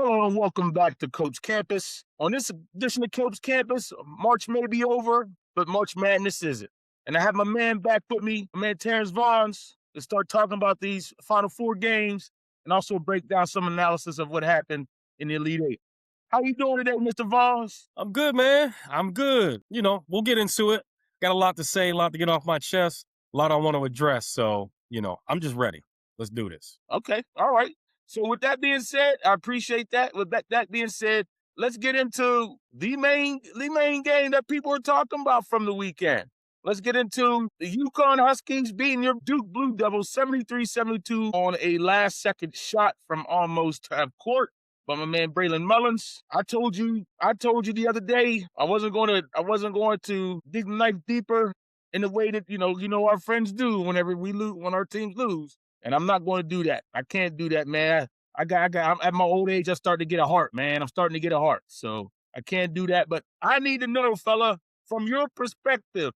Hello and welcome back to Coach Campus. On this edition of Coach Campus, March may be over, but March Madness isn't. And I have my man back with me, my man Terrance Vaughns, to start talking about these Final Four games and also break down some analysis of what happened in the Elite Eight. How you doing today, Mr. Vaughns? I'm good, man. I'm good. We'll get into it. Got a lot to say, a lot to get off my chest, a lot I want to address. So, I'm just ready. Let's do this. Okay, all right. So with that being said, I appreciate that. With that being said, let's get into the main game that people are talking about from the weekend. Let's get into the UConn Huskies beating your Duke Blue Devils 73-72 on a last-second shot from almost half court by my man Braylon Mullins. I told you the other day I wasn't going to dig the knife deeper in the way that our friends do whenever we lose, when our teams lose. And I'm not going to do that. I can't do that, man. I'm at my old age, I start to get a heart, man. I'm starting to get a heart. So I can't do that. But I need to know, fella, from your perspective,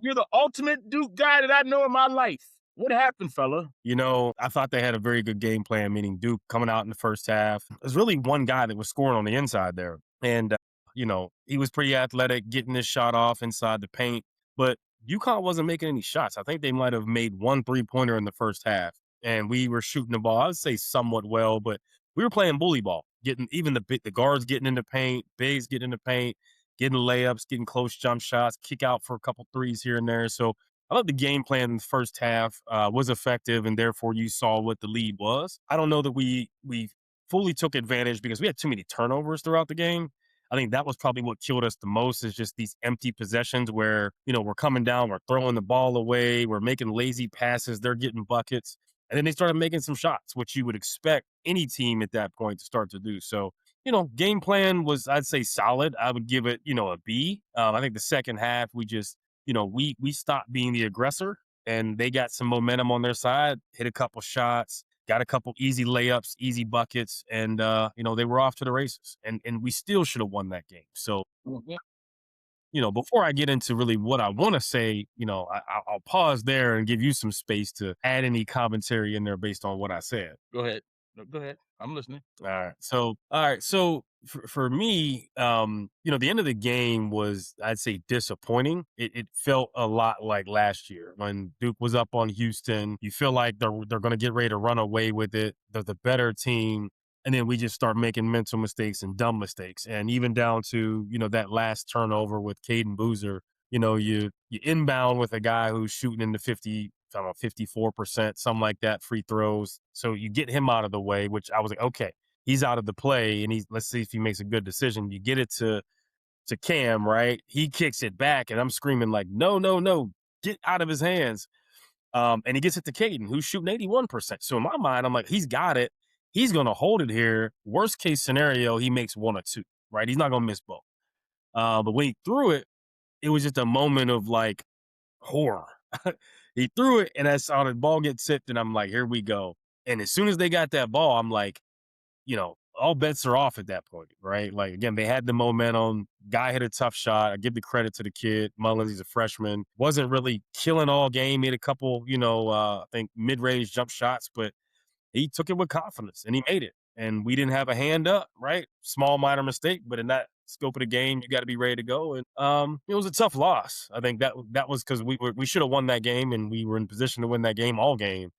you're the ultimate Duke guy that I know in my life. What happened, fella? I thought they had a very good game plan, meaning Duke coming out in the first half. There's really one guy that was scoring on the inside there. And, he was pretty athletic, getting his shot off inside the paint. But UConn wasn't making any shots. I think they might have made one three-pointer in the first half. And we were shooting the ball, I would say somewhat well, but we were playing bully ball, getting even the guards getting in the paint, bigs getting in the paint, getting layups, getting close jump shots, kick out for a couple threes here and there. So I thought the game plan in the first half was effective, and therefore you saw what the lead was. I don't know that we fully took advantage because we had too many turnovers throughout the game. I think that was probably what killed us the most is just these empty possessions where, we're coming down, we're throwing the ball away, we're making lazy passes, they're getting buckets. And then they started making some shots, which you would expect any team at that point to start to do. So, game plan was, I'd say, solid. I would give it, a B. I think the second half, we just, we stopped being the aggressor and they got some momentum on their side, hit a couple shots, got a couple easy layups, easy buckets, and, they were off to the races. And we still should have won that game. So, before I get into really what I want to say, I'll pause there and give you some space to add any commentary in there based on what I said. Go ahead. No, go ahead. I'm listening. All right. So for me, the end of the game was, I'd say, disappointing. It felt a lot like last year when Duke was up on Houston. You feel like they're going to get ready to run away with it. They're the better team. And then we just start making mental mistakes and dumb mistakes. And even down to, that last turnover with Caden Boozer, you inbound with a guy who's shooting in the 54%, something like that, free throws. So you get him out of the way, which I was like, okay, he's out of the play and let's see if he makes a good decision. You get it to Cam, right? He kicks it back and I'm screaming like, no, get out of his hands. And he gets it to Caden, who's shooting 81%. So in my mind, I'm like, he's got it. He's going to hold it here. Worst case scenario, he makes one or two, right? He's not going to miss both. But when he threw it, it was just a moment of like horror. He threw it and I saw the ball get tipped and I'm like, here we go. And as soon as they got that ball, I'm like, all bets are off at that point, right? Like, again, they had the momentum. Guy hit a tough shot. I give the credit to the kid. Mullins, he's a freshman. Wasn't really killing all game. Made a couple, I think mid-range jump shots, but he took it with confidence and he made it. And we didn't have a hand up, right? Small minor mistake, but in that scope of the game, you got to be ready to go. And it was a tough loss. I think that was because we should have won that game and we were in position to win that game all game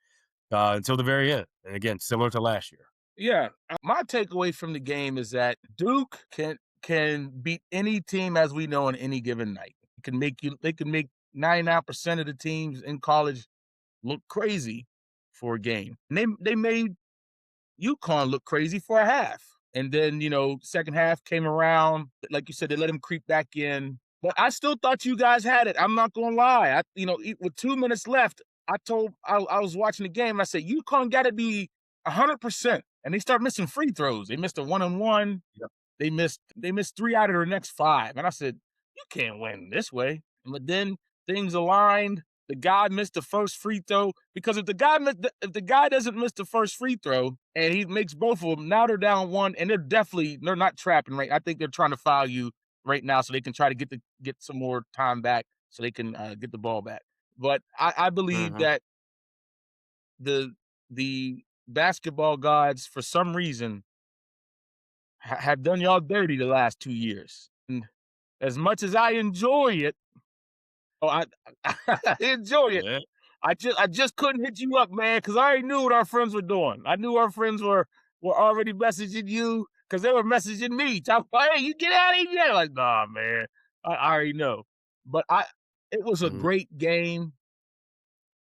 until the very end. And again, similar to last year. Yeah, my takeaway from the game is that Duke can beat any team as we know on any given night. They can make 99% of the teams in college look crazy for a game. And they made UConn look crazy for a half. And then, second half came around. Like you said, they let him creep back in. But I still thought you guys had it. I'm not going to lie. With 2 minutes left, I was watching the game and I said, UConn got to be 100%. And they start missing free throws. They missed a 1-on-1. Yep. They missed 3 out of their next 5. And I said, you can't win this way. But then things aligned. The guy missed the first free throw because if the guy doesn't miss the first free throw and he makes both of them, now they're down 1 and they're not trapping, right? I think they're trying to foul you right now so they can try to get some more time back so they can get the ball back. But I believe that the basketball gods, for some reason, have done y'all dirty the last 2 years. And as much as I enjoy it, oh, I enjoy it. Yeah. I just couldn't hit you up, man, because I already knew what our friends were doing. I knew our friends were already messaging you because they were messaging me. Hey, you get out of here. Like, nah, man. I already know. But it was a Mhm. great game.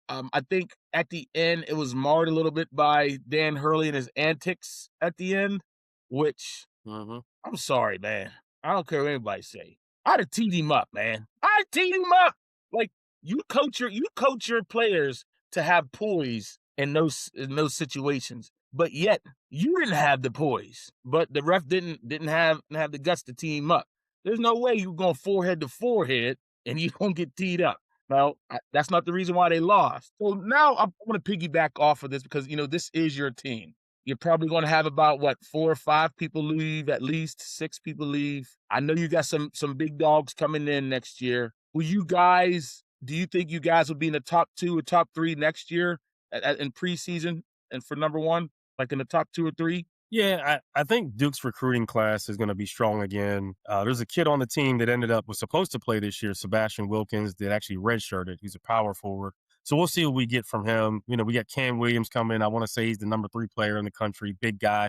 I think at the end it was marred a little bit by Dan Hurley and his antics at the end, which Mhm. I'm sorry, man. I don't care what anybody say. I'd have teed him up, man. I'd teed him up. Like you coach your players to have poise in those situations, but yet you didn't have the poise. But the ref didn't have the guts to tee him up. There's no way you're going forehead to forehead and you don't get teed up. Now, that's not the reason why they lost. So now I'm going to piggyback off of this because this is your team. You're probably going to have about what 4 or 5 people leave, at least 6 people leave. I know you got some big dogs coming in next year. Do you think you guys will be in the top 2 or top 3 next year in preseason and for number one, like in the top 2 or 3? Yeah, I think Duke's recruiting class is going to be strong again. There's a kid on the team that was supposed to play this year, Sebastian Wilkins, that actually redshirted. He's a power forward. So we'll see what we get from him. We got Cam Williams coming. I want to say he's the number 3 player in the country, big guy,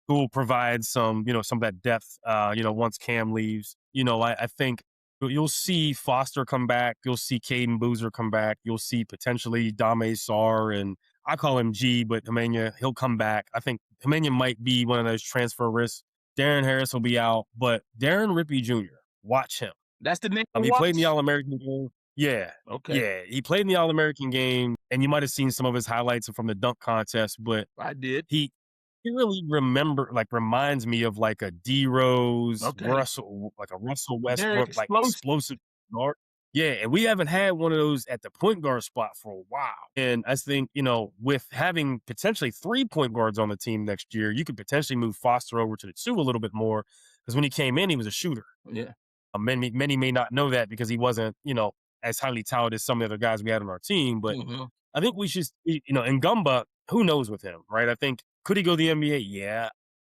who will provide some of that depth, once Cam leaves. I think you'll see Foster come back. You'll see Caden Boozer come back. You'll see potentially Dame Sarr, and I call him G, but Hemania, he'll come back. I think Hemania might be one of those transfer risks. Darren Harris will be out, but Darren Rippey Jr., watch him. That's the name to He played in the watch. All-American game. Yeah, Okay, yeah. He played in the All-American game, and you might have seen some of his highlights from the dunk contest, but I did. he really reminds me of like a D Rose, Okay, like a Russell very Westbrook, like explosive. explosive guard. Yeah, and we haven't had one of those at the point guard spot for a while. And I think, with having potentially 3 point guards on the team next year, you could potentially move Foster over to the 2 a little bit more. Because when he came in, he was a shooter. Yeah. Many may not know that because he wasn't, as highly touted as some of the other guys we had on our team. But Hmm. I think we should, and Gumba, who knows with him, right? I think, could he go to the NBA? Yeah.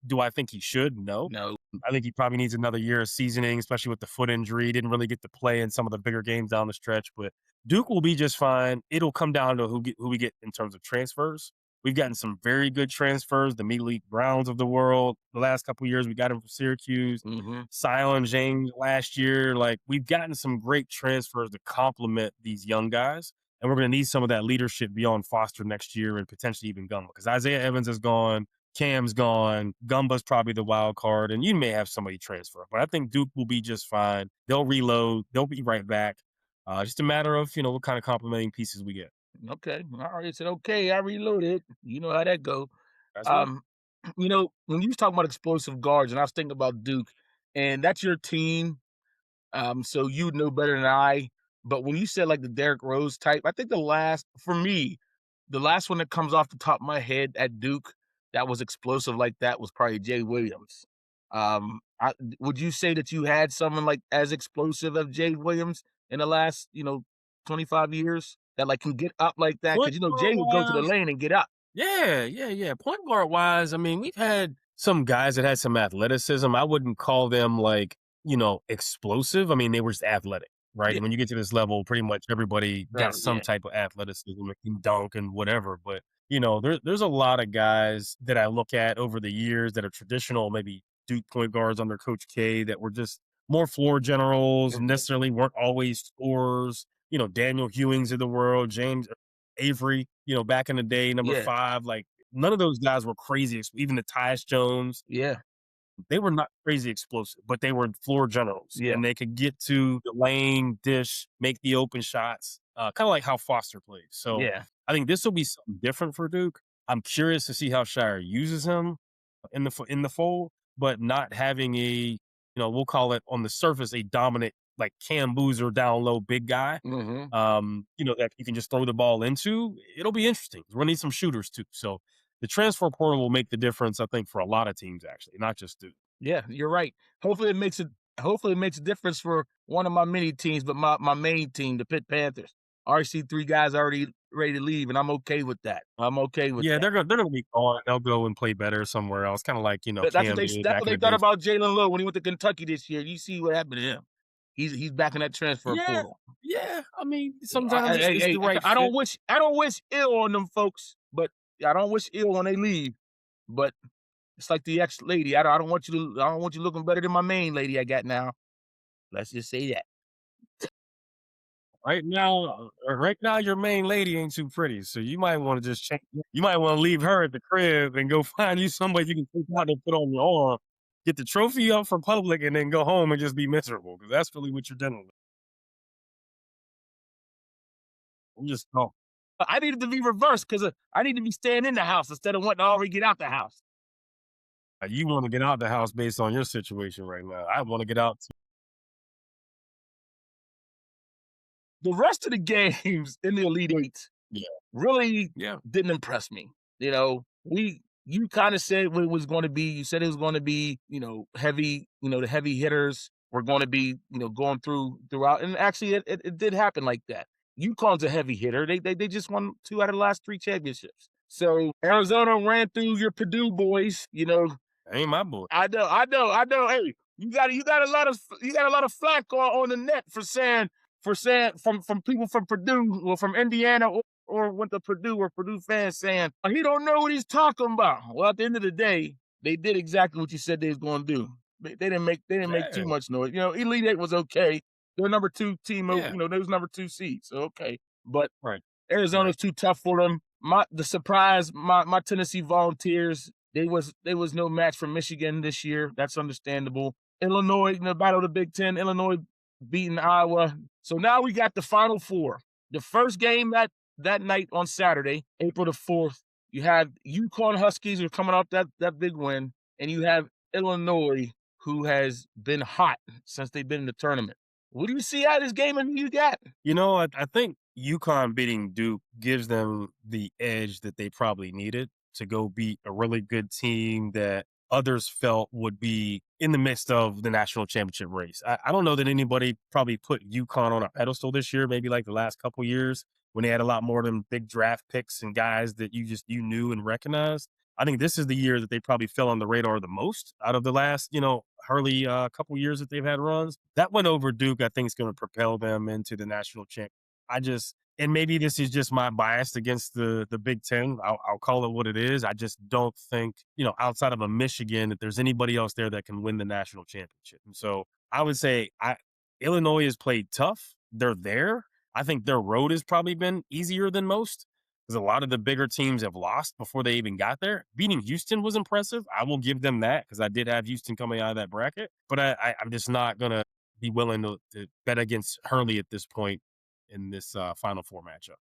Do I think he should? No. No. I think he probably needs another year of seasoning, especially with the foot injury. He didn't really get to play in some of the bigger games down the stretch, but Duke will be just fine. It'll come down to who we get in terms of transfers. We've gotten some very good transfers, the Malik Browns of the world. The last couple of years, we got him from Syracuse. Hmm. Silent James last year. Like, we've gotten some great transfers to complement these young guys. And we're going to need some of that leadership beyond Foster next year and potentially even Gumba, because Isaiah Evans is gone. Cam's gone. Gumba's probably the wild card, and you may have somebody transfer. But I think Duke will be just fine. They'll reload. They'll be right back. Just a matter of, what kind of complementing pieces we get. Okay. I already said okay. I reloaded. You know how that go. That's right. Um, when you was talking about explosive guards, and I was thinking about Duke, and that's your team. So you know better than I. But when you said like the Derrick Rose type, I think the last one that comes off the top of my head at Duke that was explosive like that was probably Jay Williams. Would you say that you had someone like as explosive as Jay Williams in the last 25 years that like can get up like that? Point Because guard Jay would go to the wise, lane and get up. yeah, yeah, yeah. Point guard wise, I mean, we've had some guys that had some athleticism. I wouldn't call them like, explosive. I mean, they were just athletic, right? Yeah, And when you get to this level, pretty much everybody got right, some yeah, type of athleticism and can dunk and whatever. But, there's a lot of guys that I look at over the years that are traditional, maybe Duke point guards under Coach K, that were just more floor generals, okay, necessarily weren't always scorers. Daniel Hewings of the world, James Avery, back in the day, number yeah, 5, like, none of those guys were crazy. Even the Tyus Jones, yeah, they were not crazy explosive, but they were floor generals, yeah, and they could get to the lane, dish, make the open shots, kind of like how Foster plays. So yeah, I think this will be something different for Duke. I'm curious to see how Shire uses him in the fold, but not having we'll call it on the surface a dominant like Cam Boozer down low big guy. hmm, That you can just throw the ball into. It'll be interesting. We're gonna need some shooters too. So the transfer portal will make the difference, I think, for a lot of teams actually, not just Duke. yeah. You're right. Hopefully it makes a difference for one of my mini teams, but my main team, the Pitt Panthers. I already see 3 guys already ready to leave, and I'm okay with that. I'm okay with Yeah, that. they're gonna be gone. They'll go and play better somewhere else, kinda like, That's what Cam they did that's what back in they the thought day. about Jalen Lowe when he went to Kentucky this year. You see what happened to him. He's back in that transfer Yeah, portal. yeah, I mean, I sometimes it's hey, the right I fit. don't wish ill on them folks, but I don't wish ill when they leave. But it's like the ex lady. I don't want you looking better than my main lady I got now. Let's just say that. Right now, your main lady ain't too pretty, so you might wanna just change you might wanna leave her at the crib and go find you somebody you can take out and put on your arm, get the trophy up for public, and then go home and just be miserable because that's really what you're dealing with. I'm just talking. I needed to be reversed because I need to be staying in the house instead of wanting to already get out the house. You wanna get out the house based on your situation right now. I wanna get out too. The rest of the games in the Elite Eight Yeah, really yeah. didn't impress me. You kind of said what it was going to be. You said it was going to be, heavy. The heavy hitters were going to be, going throughout. And actually, it did happen like that. UConn's a heavy hitter. They just won 2 out of the last 3 championships. So Arizona ran through your Purdue boys. Ain't my boy. I know. Hey, you got a lot of flack on the net for saying from people from Purdue or from Indiana or went to Purdue or Purdue fans saying he don't know what he's talking about. Well, at the end of the day, they did exactly what you said they was going to do. They didn't make too Yeah, much noise. Elite Eight was okay. They're number 2 team. yeah. They was number 2 seed, so okay. But Right, right. Arizona's too tough for them. My Tennessee Volunteers, they was no match for Michigan this year. That's understandable. Illinois in the battle of the Big Ten, Illinois beating Iowa. So now we got the Final Four. The first game that night on Saturday, April the 4th, you have UConn Huskies who are coming off that big win, and you have Illinois who has been hot since they've been in the tournament. What do you see out of this game and who you got? I think UConn beating Duke gives them the edge that they probably needed to go beat a really good team that others felt would be in the midst of the national championship race. I don't know that anybody probably put UConn on a pedestal this year, maybe like the last couple years when they had a lot more of them big draft picks and guys that you knew and recognized. I think this is the year that they probably fell on the radar the most out of the last, Hurley couple years that they've had runs. That went over Duke, I think, is going to propel them into the national champ. And maybe this is just my bias against the Big Ten. I'll call it what it is. I just don't think, outside of a Michigan, that there's anybody else there that can win the national championship. And so I would say Illinois has played tough. They're there. I think their road has probably been easier than most because a lot of the bigger teams have lost before they even got there. Beating Houston was impressive. I will give them that because I did have Houston coming out of that bracket. But I'm just not going to be willing to bet against Hurley at this point in this Final Four matchup.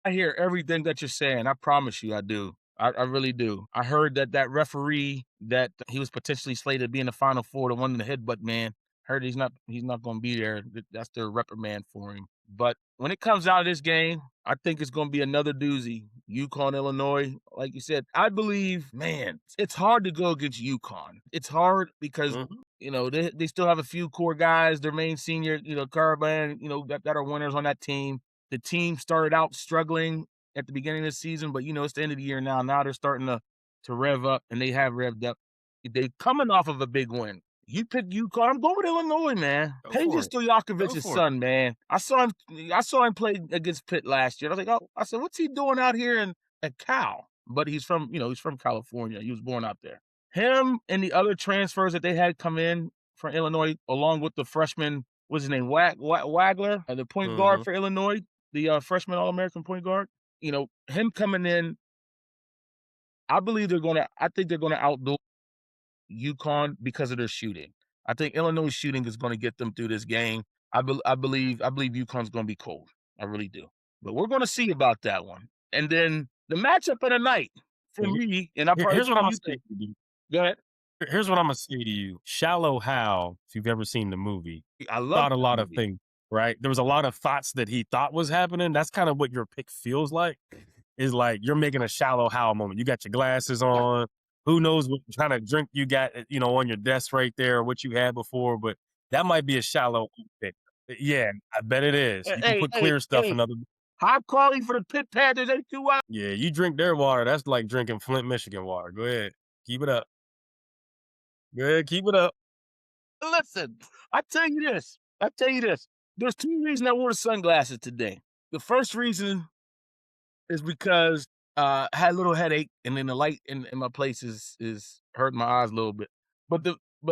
I hear everything that you're saying. I promise you, I do. I really do. I heard that referee that he was potentially slated to be in the Final Four, the one in the headbutt man. Heard he's not going to be there. That's their reprimand for him. But when it comes out of this game, I think it's going to be another doozy. UConn, Illinois, like you said, I believe, man, it's hard to go against UConn. It's hard because Mhm. they still have a few core guys. Their main senior, Caravan, that are winners on that team. The team started out struggling at the beginning of the season, but it's the end of the year now. Now they're starting to rev up, and they have revved up. They coming off of a big win. You pick UConn. I'm going with Illinois, man. Go for Paige it. Go Stojakovic's for it. son, man. I saw him play against Pitt last year. I was like, oh, I said, what's he doing out here at Cal? But he's from California. He was born out there. Him and the other transfers that they had come in from Illinois, along with the freshman, what's his name, Wagler, the point guard Mhm. for Illinois, the freshman All-American point guard. Him coming in, I think they're gonna outdo UConn because of their shooting. I think Illinois' shooting is gonna get them through this game. I believe UConn's gonna be cold. I really do. But we're gonna see about that one. And then the matchup of the night for Here- me, and I probably Here's what for I'm gonna you say too. to you. Go ahead. Here's what I'm gonna say to you. Shallow Hal, if you've ever seen the movie, I love thought a that lot of movie. things, right? There was a lot of thoughts that he thought was happening. That's kind of what your pick feels like. Is like you're making a Shallow Hal moment. You got your glasses on. Who knows what kind of drink you got, on your desk right there, or what you had before, but that might be a shallow pick. Yeah, I bet it is. You can Hey, put hey, clear stuff hey, in other. High quality for the Pitt Panthers. They too wild. Yeah, you drink their water, that's like drinking Flint, Michigan water. Go ahead. Keep it up. Go ahead, keep it up. Listen, I tell you this. I tell you this. There's two reasons I wore the sunglasses today. The first reason is because I had a little headache, and then the light in my place is hurting my eyes a little bit. But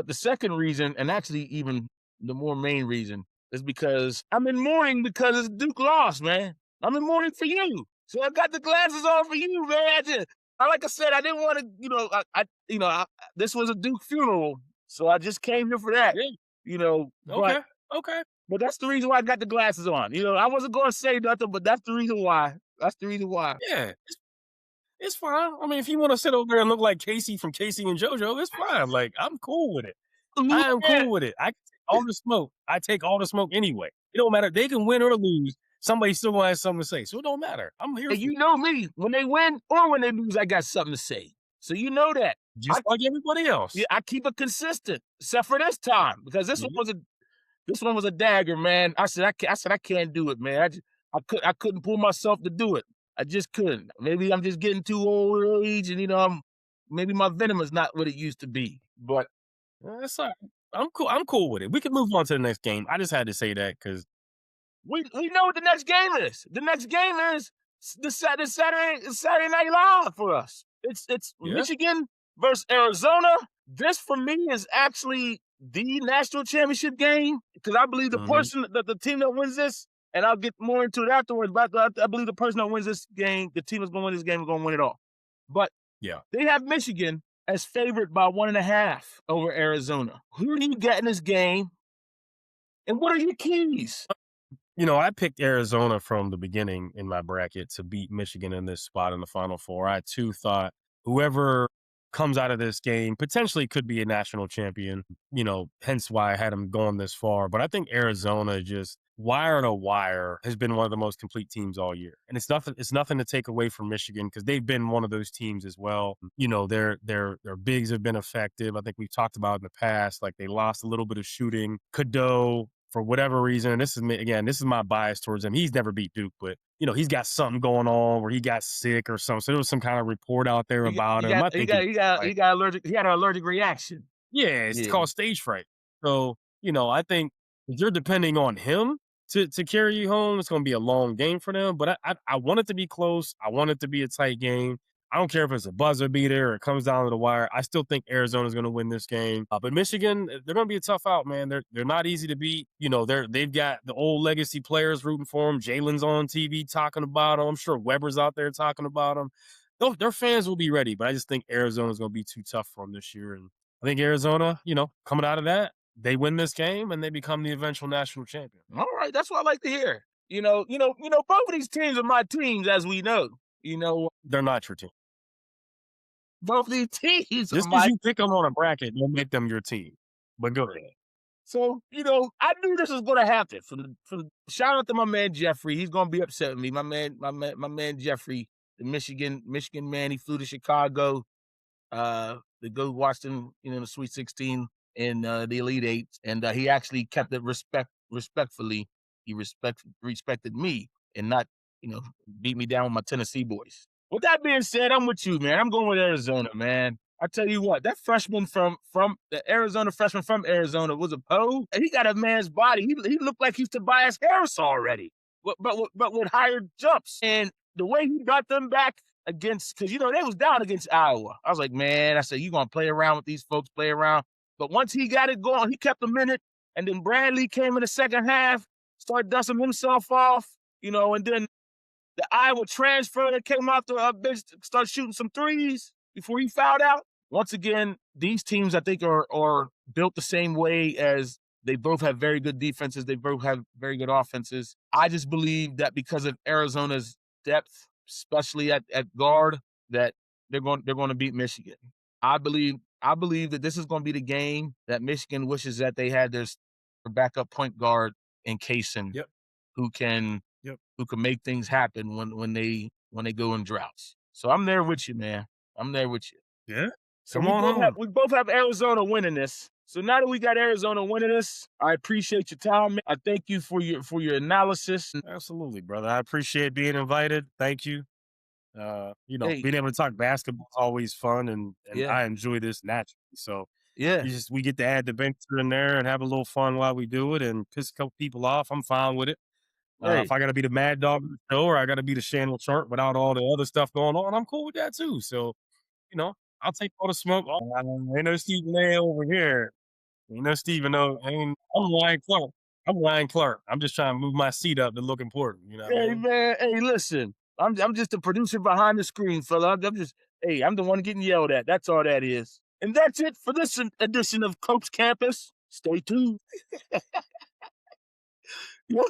the second reason, and actually even the more main reason, is because I'm in mourning because Duke lost, man. I'm in mourning for you. So I got the glasses on for you, man. Like I said, I didn't want to, this was a Duke funeral, so I just came here for that, Yeah. but Okay. Okay. but that's the reason why I got the glasses on. I wasn't going to say nothing, but that's the reason why. That's the reason why. Yeah. It's fine. I mean, if you want to sit over there and look like Casey from Casey and JoJo, it's fine. Like, I'm cool with it. I am Yeah. cool with it. I can take all the smoke. I take all the smoke anyway. It don't matter. They can win or lose. Somebody still gonna have something to say. So it don't matter. I'm here And for you it. know me, when they win or when they lose, I got something to say. So you know that. Just like everybody else. I keep it consistent, except for this time, because Yeah. this one was a dagger, man. I can't do it, man. I couldn't pull myself to do it. I just couldn't. Maybe I'm just getting too old age, and maybe my venom is not what it used to be. But That's all right. I'm cool. I'm cool with it. We can move on to the next game. I just had to say that because we know what the next game is. The next game is Saturday Night Live for us. It's yeah. Michigan versus Arizona. This for me is actually the national championship game because I believe the team that wins this, and I'll get more into it afterwards. But I believe the person that wins this game, the team that's going to win this game, is going to win it all. But Yeah. they have Michigan as favored by 1.5 over Arizona. Who do you get in this game? And what are your keys? I picked Arizona from the beginning in my bracket to beat Michigan in this spot in the Final Four. I too thought whoever comes out of this game potentially could be a national champion, hence why I had them going this far. But I think Arizona just wire to wire has been one of the most complete teams all year. And it's nothing to take away from Michigan because they've been one of those teams as well. Their bigs have been effective. I think we've talked about in the past, like they lost a little bit of shooting. Cadeau, for whatever reason, and this is my bias towards him. He's never beat Duke, but he's got something going on where he got sick or something. So there was some kind of report out there about him. He got allergic. He had an allergic reaction. Yeah, it's called stage fright. So I think if you're depending on him to carry you home, it's going to be a long game for them. But I want it to be close. I want it to be a tight game. I don't care if it's a buzzer beater or it comes down to the wire. I still think Arizona's going to win this game. But Michigan, they're going to be a tough out, man. They're not easy to beat. They've got the old legacy players rooting for them. Jalen's on TV talking about them. I'm sure Weber's out there talking about them. Their fans will be ready, but I just think Arizona's going to be too tough for them this year. And I think Arizona, coming out of that, they win this game and they become the eventual national champion. All right, that's what I like to hear. Both of these teams are my teams, as we know. They're not your team. Both these teams. Just because you pick them on a bracket, don't make them your team. But go ahead. So, I knew this was going to happen. Shout out to my man Jeffrey. He's going to be upset with me. My man Jeffrey, the Michigan man. He flew to Chicago to go watch them, in the Sweet 16 and the Elite Eight, and he actually kept it respectfully. He respected me and not, beat me down with my Tennessee boys. With that being said, I'm with you, man. I'm going with Arizona, man. I tell you what, that freshman from the Arizona freshman from Arizona was a Poe. And he got a man's body. He looked like he's Tobias Harris already, but with higher jumps. And the way he got them back against, because they was down against Iowa. I was like, man, I said, you gonna play around with these folks, play around. But once he got it going, he kept them in it. And then Bradley came in the second half, started dusting himself off, and then the Iowa transfer that came out the bench started shooting some threes before he fouled out. Once again, these teams I think are built the same way as they both have very good defenses. They both have very good offenses. I just believe that because of Arizona's depth, especially at guard, that they're going to beat Michigan. I believe that this is going to be the game that Michigan wishes that they had their backup point guard in Kaysen, who can make things happen when they go in droughts. So I'm there with you, man. I'm there with you. Yeah. So Come on home. we both have Arizona winning this. So now that we got Arizona winning this, I appreciate your time. I thank you for your analysis. Absolutely, brother. I appreciate being invited. Thank you. Hey, Being able to talk basketball is always fun, and yeah, I enjoy this naturally. So yeah, we get to add the banter in there and have a little fun while we do it, and piss a couple people off. I'm fine with it. If hey, I got to be the mad dog of the show, or I got to be the Chandler Sharp without all the other stuff going on, I'm cool with that too. So you know, I'll take all the smoke. Ain't no Stephen A. over here. Ain't no Stephen O. I'm Ryan Clark. I'm Ryan Clark. I'm just trying to move my seat up to look important. You know what I hey, mean? man. Hey, listen, I'm just a producer behind the screen, fella. I'm just, hey, I'm the one getting yelled at. That's all that is. And that's it for this edition of Coach Campus. Stay tuned. Yo,